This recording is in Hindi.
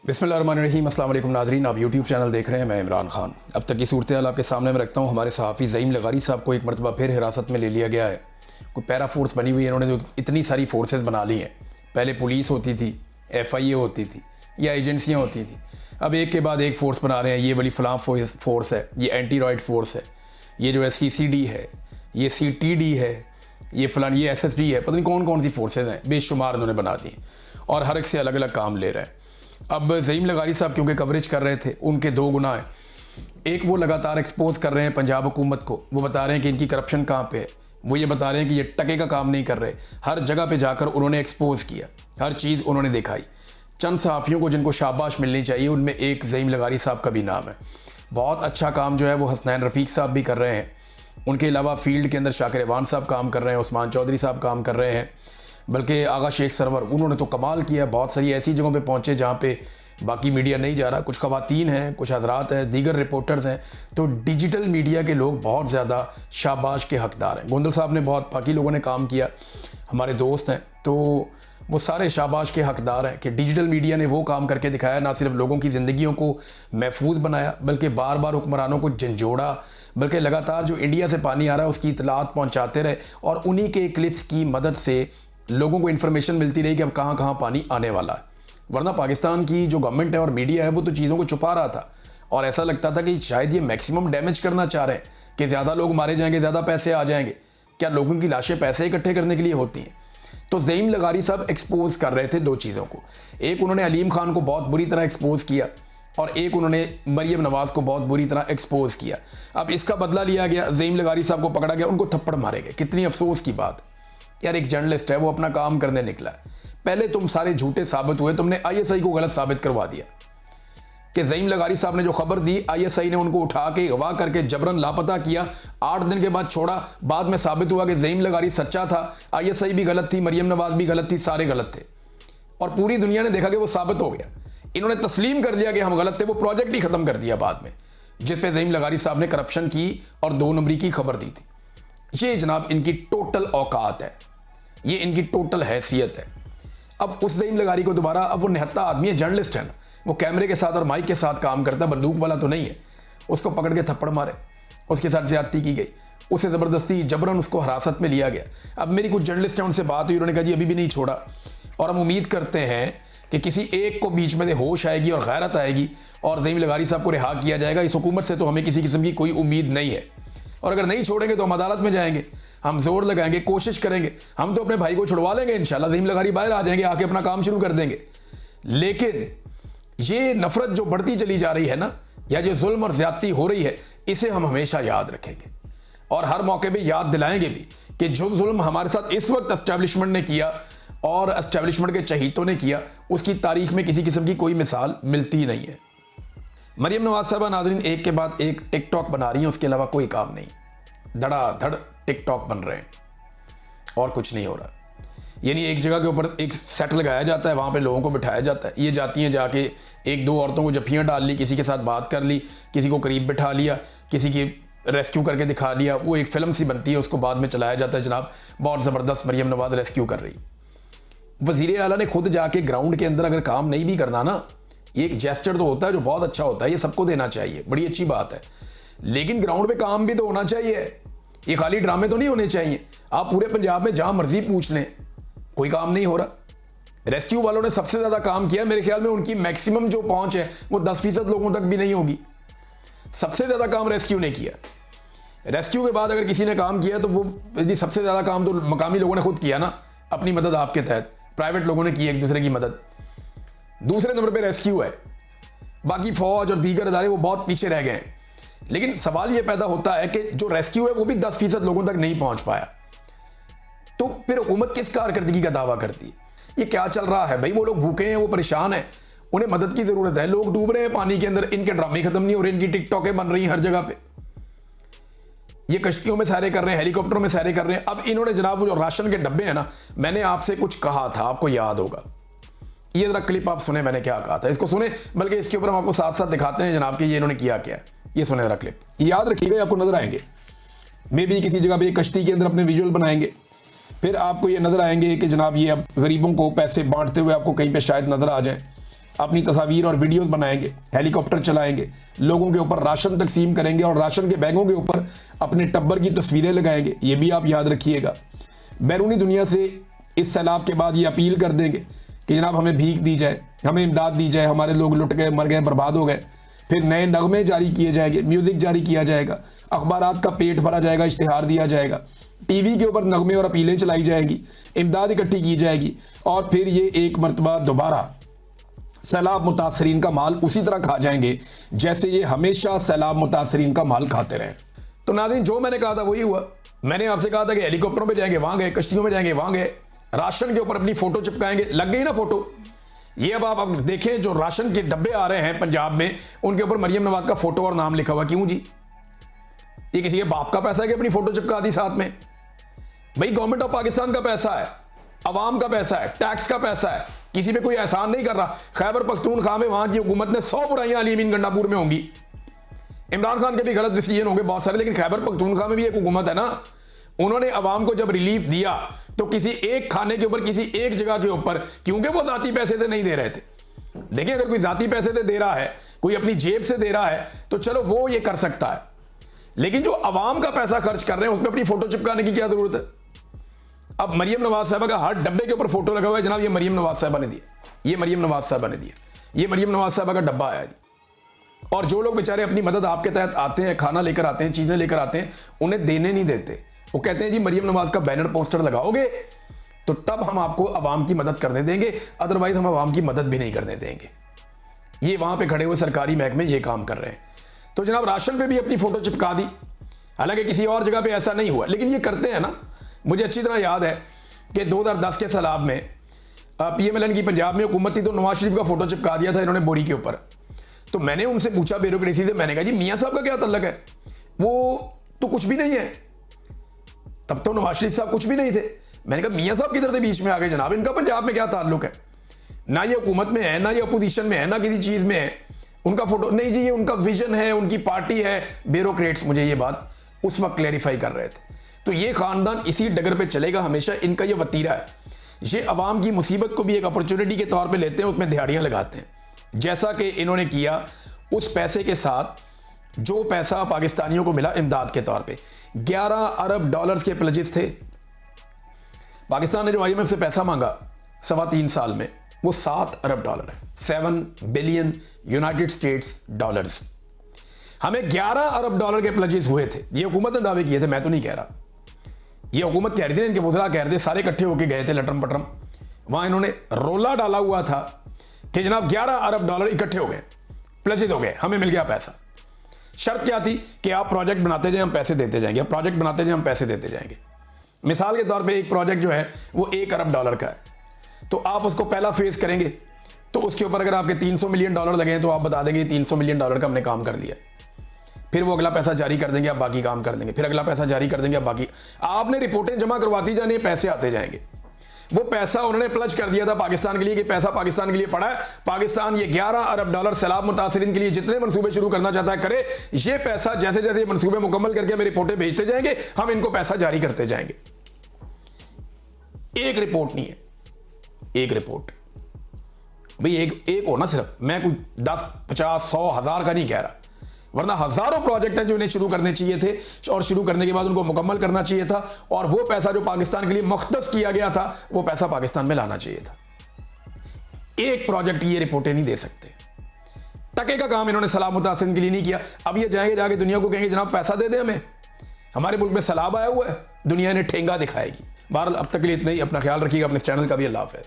बिस्मिल्लाहिर्रहमानिर्रहीम। अस्सलाम वालेकुम नाज़रीन, आप यूट्यूब चैनल देख रहे हैं। मैं इमरान खान। अब तक की सूरत हाल आपके सामने में रखता हूँ। हमारे सहाफ़ी ज़ईम लगारी साहब को एक मरतबा फिर हिरासत में ले लिया गया है। कोई पैरा फोर्स बनी हुई है, इन्होंने जो इतनी सारी फोर्सेस बना ली हैं। पहले पुलिस होती थी, FIA होती थी या एजेंसियाँ होती थी, अब एक के बाद एक फ़ोर्स बना रहे हैं। ये वाली फ़लाँ फोर्स है, ये एंटी रॉयड फोर्स है, ये जो है CCD है, ये CTD है, ये फ़लाँ ये SSD है। पता नहीं कौन कौन सी फोर्सेज हैं, बेशुमार उन्होंने बना दी और हर एक से अलग अलग काम ले रहे हैं। अब ज़ईम लगारी साहब क्योंकि कवरेज कर रहे थे, उनके दो गुनाह हैं। एक, वो लगातार एक्सपोज कर रहे हैं पंजाब हुकूमत को, वो बता रहे हैं कि इनकी करप्शन कहाँ पे है। वो ये बता रहे हैं कि ये टके का काम नहीं कर रहे। हर जगह पे जाकर उन्होंने एक्सपोज किया, हर चीज़ उन्होंने दिखाई। चंद सहाफ़ियों को जिनको शाबाश मिलनी चाहिए, उनमें एक ज़ईम लगारी साहब का भी नाम है। बहुत अच्छा काम जो है वो हसनैन रफ़ीक साहब भी कर रहे हैं। उनके अलावा फील्ड के अंदर शाकिर अवान साहब काम कर रहे हैं, उस्मान चौधरी साहब काम कर रहे हैं, बल्कि आगा शेख सरवर उन्होंने तो कमाल किया। बहुत सारी ऐसी जगहों पे पहुंचे जहाँ पे बाकी मीडिया नहीं जा रहा। कुछ ख़वातीन हैं, कुछ हजरात हैं, दीगर रिपोर्टर्स हैं। तो डिजिटल मीडिया के लोग बहुत ज़्यादा शाबाश के हकदार हैं। गोंदल साहब ने बहुत, बाकी लोगों ने काम किया, हमारे दोस्त हैं, तो वो सारे शाबाश के हकदार हैं कि डिजिटल मीडिया ने वो काम करके दिखाया। ना सिर्फ लोगों की ज़िंदगियों को महफूज बनाया, बल्कि बार बार हुक्मरानों को झंझोड़ा, बल्कि लगातार जो इंडिया से पानी आ रहा है उसकी इतलात पहुँचाते रहे। और उन्हीं के क्लिप्स की मदद से लोगों को इन्फॉर्मेशन मिलती रही कि अब कहाँ कहाँ पानी आने वाला है। वरना पाकिस्तान की जो गवर्नमेंट है और मीडिया है वो तो चीज़ों को छुपा रहा था और ऐसा लगता था कि शायद ये मैक्सिमम डैमेज करना चाह रहे हैं कि ज़्यादा लोग मारे जाएंगे, ज़्यादा पैसे आ जाएंगे। क्या लोगों की लाशें पैसे इकट्ठे करने के लिए होती हैं? तो ज़ईम लगारी साहब एक्सपोज कर रहे थे दो चीज़ों को। एक, उन्होंने अलीम खान को बहुत बुरी तरह एक्सपोज किया और एक, उन्होंने मरियम नवाज़ को बहुत बुरी तरह एक्सपोज किया। अब इसका बदला लिया गया, ज़ईम लगारी साहब को पकड़ा गया, उनको थप्पड़ मारे गए। कितनी अफसोस की बात यार, एक जर्नलिस्ट है, वो अपना काम करने निकला। पहले तुम सारे झूठे साबित हुए, तुमने ISI को गलत साबित करवा दिया कि ज़ईम लगारी साहब ने जो खबर दी, ISI ने उनको उठा के अगवा करके जबरन लापता किया, 8 दिन के बाद छोड़ा। बाद में साबित हुआ कि ज़ईम लगारी सच्चा था, ISI भी गलत थी, मरियम नवाज भी गलत थी, सारे गलत थे और पूरी दुनिया ने देखा कि वो साबित हो गया। इन्होंने तस्लीम कर लिया कि हम गलत थे, वो प्रोजेक्ट ही खत्म कर दिया बाद में, जिस पे ज़ईम लगारी साहब ने करप्शन की और 2 नंबरी की खबर दी थी। ये जनाब इनकी टोटल औकात है, ये इनकी टोटल हैसियत है। अब उस ज़ईम लगारी को दोबारा, अब वो निहत्ता आदमी है, जर्नलिस्ट है ना, वो कैमरे के साथ और माइक के साथ काम करता है, बंदूक वाला तो नहीं है। उसको पकड़ के थप्पड़ मारे, उसके साथ ज्यादती की गई, उसे ज़बरदस्ती जबरन उसको हिरासत में लिया गया। अब मेरी कुछ जर्नलिस्ट हैं, उनसे बात हुई, उन्होंने कहा जी अभी भी नहीं छोड़ा और हम उम्मीद करते हैं कि किसी एक को बीच में से होश आएगी और गैरत आएगी और ज़ईम लगारी साहब को रिहा किया जाएगा। इस हुकूमत से तो हमें किसी किस्म की कोई उम्मीद नहीं है और अगर नहीं छोड़ेंगे तो हम अदालत में जाएंगे, हम जोर लगाएंगे, कोशिश करेंगे, हम तो अपने भाई को छुड़वा लेंगे इंशाल्लाह। ज़ईम लगारी बाहर आ जाएंगे, आके अपना काम शुरू कर देंगे। लेकिन ये नफरत जो बढ़ती चली जा रही है ना, या जो जुल्म और ज्यादती हो रही है, इसे हम हमेशा याद रखेंगे और हर मौके पे याद दिलाएंगे भी कि जो जुल्म हमारे साथ इस वक्त एस्टेब्लिशमेंट ने किया और एस्टेब्लिशमेंट के चहीतों ने किया, उसकी तारीख में किसी किस्म की कोई मिसाल मिलती ही नहीं है। मरियम नवाज साहबा नाज़रीन एक के बाद एक टिकटॉक बना रही हैं, उसके अलावा कोई काम नहीं, धड़ाधड़ टिकटॉक बन रहे हैं और कुछ नहीं हो रहा। यानी एक जगह के ऊपर एक सेट लगाया जाता है, वहाँ पे लोगों को बिठाया जाता है, ये जाती हैं, जाके 1-2 औरतों को जफ्फियाँ डाल ली, किसी के साथ बात कर ली, किसी को करीब बिठा लिया, किसी की रेस्क्यू करके दिखा लिया। वो एक फ़िल्म सी बनती है, उसको बाद में चलाया जाता है। जनाब बहुत ज़बरदस्त मरियम नवाज रेस्क्यू कर रही। वज़ीर आला ने खुद जाके ग्राउंड के अंदर अगर काम नहीं भी करना ना, एक जेस्चर तो होता है जो बहुत अच्छा होता है, ये सबको देना चाहिए, बड़ी अच्छी बात है। लेकिन ग्राउंड पे काम भी तो होना चाहिए, ये खाली ड्रामे तो नहीं होने चाहिए। आप पूरे पंजाब में जहां मर्जी पूछ लें, कोई काम नहीं हो रहा। रेस्क्यू वालों ने सबसे ज्यादा काम किया, मेरे ख्याल में उनकी मैक्सिमम जो पहुंच है वो 10% लोगों तक भी नहीं होगी। सबसे ज्यादा काम रेस्क्यू ने किया। रेस्क्यू के बाद अगर किसी ने काम किया तो वो सबसे ज्यादा काम तो मकामी लोगों ने खुद किया ना, अपनी मदद आपके तहत। प्राइवेट लोगों ने की एक दूसरे की मदद। दूसरे नंबर पे रेस्क्यू है, बाकी फौज और दीगर अदारे वो बहुत पीछे रह गए हैं। लेकिन सवाल ये पैदा होता है कि जो रेस्क्यू है वो भी 10% लोगों तक नहीं पहुंच पाया, तो फिर हुकूमत किस कारकर्दगी का दावा करती है? ये क्या चल रहा है भाई? वो लोग भूखे हैं, वो परेशान हैं, उन्हें मदद की जरूरत है। लोग डूब रहे हैं पानी के अंदर, इनके ड्रामे खत्म नहीं हो रहे, इनकी टिकटॉकें बन रही हैं हर जगह पे। ये कश्तियों में सैरे कर रहे हैं, हेलीकॉप्टरों में सैरे कर रहे हैं। अब इन्होंने जनाब वो जो राशन के डब्बे हैं ना, मैंने आपसे कुछ कहा था, आपको याद होगा। ये जरा क्लिप आप सुने, मैंने क्या कहा था, इसको सुने, बल्कि इसके ऊपर हम आपको साथ साथ दिखाते हैं जनाब कि ये इन्होंने किया क्या। ये सुने जरा क्लिप, याद रखिएगा, आपको नजर आएंगे। मे भी किसी जगह पे कश्ती के अंदर अपने विजुअल बनाएंगे, फिर आपको ये नजर आएंगे कि जनाब ये अब गरीबों को पैसे बांटते हुए आपको कहीं पे शायद नजर आ जाए। अपनी तस्वीर और वीडियोस बनाएंगे, हेलीकॉप्टर चलाएंगे, लोगों के ऊपर राशन तकसीम करेंगे और राशन के बैगों के ऊपर अपने टब्बर की तस्वीरें लगाएंगे। ये भी आप याद रखिएगा। बैरूनी दुनिया से इस सैलाब के बाद ये अपील कर देंगे कि जनाब हमें भीख दी जाए, हमें इमदाद दी जाए, हमारे लोग लुट गए, मर गए, बर्बाद हो गए। फिर नए नगमे जारी किए जाएंगे, म्यूजिक जारी किया जाएगा, अखबारात का पेट भरा जाएगा, इश्तिहार दिया जाएगा, टीवी के ऊपर नगमे और अपीलें चलाई जाएंगी, इमदाद इकट्ठी की जाएगी और फिर ये एक मरतबा दोबारा सैलाब मुतासरीन का माल उसी तरह खा जाएंगे जैसे ये हमेशा सैलाब मुतासरीन का माल खाते रहे। तो नाज़रीन, जो मैंने कहा था वही हुआ। मैंने आपसे कहा था कि हेलीकॉप्टरों पे जाएंगे, वहां गए, कश्तियों में जाएंगे, वहां गए, राशन के ऊपर अपनी फोटो चिपकाएंगे, लग गई ना फोटो। ये अब आप देखें, जो राशन के डब्बे आ रहे हैं पंजाब में, उनके ऊपर मरियम नवाज का फोटो और नाम लिखा हुआ। क्यों जी? ये किसी के बाप का पैसा है कि अपनी फोटो चिपका दी साथ में? भाई गवर्नमेंट ऑफ पाकिस्तान का पैसा है, अवाम का पैसा है, टैक्स का पैसा है, किसी पे कोई एहसान नहीं कर रहा। खैबर पख्तूनख्वा में वहां की हुकूमत ने 100 बुराइयां अली अमीन गंडापुर में होंगी, इमरान खान के भी गलत डिसीजन होंगे बहुत सारे, लेकिन खैबर पख्तूनख्वा में भी एक हुकूमत है ना। उन्होंने अवाम को जब रिलीफ दिया तो किसी एक खाने के ऊपर, किसी एक जगह के ऊपर, क्योंकि वो जाती पैसे से नहीं दे रहे थे। देखिए, अगर कोई जाती पैसे से दे रहा है, कोई अपनी जेब से दे रहा है, तो चलो वो ये कर सकता है, लेकिन जो अवाम का पैसा खर्च कर रहे हैं उसमें अपनी फोटो चिपकाने की क्या जरूरत है? अब मरियम नवाज साहबा का हर डब्बे के ऊपर फोटो लगा हुआ है, जनाब ये मरियम नवाज साहबा ने दिया, ये मरियम नवाज साहबा ने दिया, ये मरियम नवाज साहबा का डब्बा आया जी। और जो लोग बेचारे अपनी मदद आपके तहत आते हैं, खाना लेकर आते हैं, चीजें लेकर आते हैं, उन्हें देने नहीं देते। वो कहते हैं जी मरियम नवाज का बैनर पोस्टर लगाओगे तो तब हम आपको अवाम की मदद करने देंगे, अदरवाइज हम अवाम की मदद भी नहीं करने देंगे। ये वहां पे खड़े हुए सरकारी महकमे ये काम कर रहे हैं। तो जनाब राशन पे भी अपनी फोटो चिपका दी, हालांकि किसी और जगह पे ऐसा नहीं हुआ, लेकिन ये करते हैं ना। मुझे अच्छी तरह याद है कि 2010 के सैलाब में PMLN की पंजाब में हुकूमत थी, तो नवाज शरीफ का फोटो चिपका दिया था इन्होंने बोरी के ऊपर। तो मैंने उनसे पूछा ब्यूरोक्रेसी से, मैंने कहा जी मियाँ साहब का क्या तल्लक है? वो तो कुछ भी नहीं है, तब तो नवाज शरीफ साहब कुछ भी नहीं थे। मैंने कहा मियाँ साहब किधर से बीच में आ गए जनाब, इनका पंजाब में क्या ताल्लुक है? ना ये हुकूमत में है, ना ये अपोजिशन में है, ना किसी चीज में है। उनका फोटो नहीं जी, ये उनका विजन है, उनकी पार्टी है। ब्यूरोक्रेट्स मुझे ये बात उस वक्त क्लैरिफाई कर रहे थे। तो ये खानदान इसी डगर पे चलेगा हमेशा, इनका ये वतीरा है। ये अवाम की मुसीबत को भी एक अपॉर्चुनिटी के तौर पे लेते हैं, उसमें दिहाड़ियां लगाते हैं, जैसा कि इन्होंने किया उस पैसे के साथ जो पैसा पाकिस्तानियों को मिला इमदाद के तौर पे। 11 अरब डॉलर्स के प्लेजेस थे। पाकिस्तान ने जो IMF से पैसा मांगा 3.25 साल में, वो 7 अरब डॉलर है, 7 बिलियन यूनाइटेड स्टेट्स डॉलर्स। हमें 11 अरब डॉलर के प्लेजेस हुए थे। ये हुकूमत ने दावे किए थे, मैं तो नहीं कह रहा। ये हुकूमत कह रही थी, इनके वज़रा कह रहे थे, सारे इकट्ठे होकर गए थे लटरम पटरम। वहां इन्होंने रोला डाला हुआ था कि जनाब 11 अरब डॉलर इकट्ठे हो गए, प्लेजेस हो गए, हमें मिल गया पैसा। शर्त क्या थी कि आप प्रोजेक्ट बनाते जाए, हम पैसे देते जाएंगे, प्रोजेक्ट बनाते जाए, हम पैसे देते जाएंगे। मिसाल के तौर पे एक प्रोजेक्ट जो है वो 1 अरब डॉलर का है, तो आप उसको पहला फेज करेंगे, तो उसके ऊपर अगर आपके 300 मिलियन डॉलर लगे तो आप बता देंगे 300 मिलियन डॉलर का हमने काम कर दिया। फिर वो अगला पैसा जारी कर देंगे, आप बाकी काम कर देंगे, फिर अगला पैसा जारी कर देंगे, आप बाकी। आपने रिपोर्टें जमा करवाती जानी, पैसे आते जाएंगे। वो पैसा उन्होंने प्लज कर दिया था पाकिस्तान के लिए कि पैसा पाकिस्तान के लिए पड़ा है, पाकिस्तान ये 11 अरब डॉलर सैलाब मुतासरीन के लिए जितने मंसूबे शुरू करना चाहता है करे। ये पैसा जैसे जैसे मंसूबे मुकम्मल करके हमें रिपोर्टें भेजते जाएंगे, हम इनको पैसा जारी करते जाएंगे। एक रिपोर्ट नहीं है, एक रिपोर्ट भाई, एक हो ना सिर्फ। मैं कोई 10, 50, 100, 1000 का नहीं कह रहा, वरना हजारों प्रोजेक्ट हैं जो इन्हें शुरू करने चाहिए थे और शुरू करने के बाद उनको मुकम्मल करना चाहिए था, और वो पैसा जो पाकिस्तान के लिए मुख्तस किया गया था वो पैसा पाकिस्तान में लाना चाहिए था। एक प्रोजेक्ट ये रिपोर्टें नहीं दे सकते। टके का काम इन्होंने सैलाब मुतासरीन के लिए नहीं किया। अब ये जाएंगे जाके दुनिया को कहेंगे जनाब पैसा दे दे हमें, हमारे मुल्क में सैलाब आया हुआ है, दुनिया ने ठेंगा दिखाएगी। बहरहाल अब तक के लिए इतना ही। अपना ख्याल रखिएगा, अपने चैनल का भी। अल्लाह हाफ़िज़।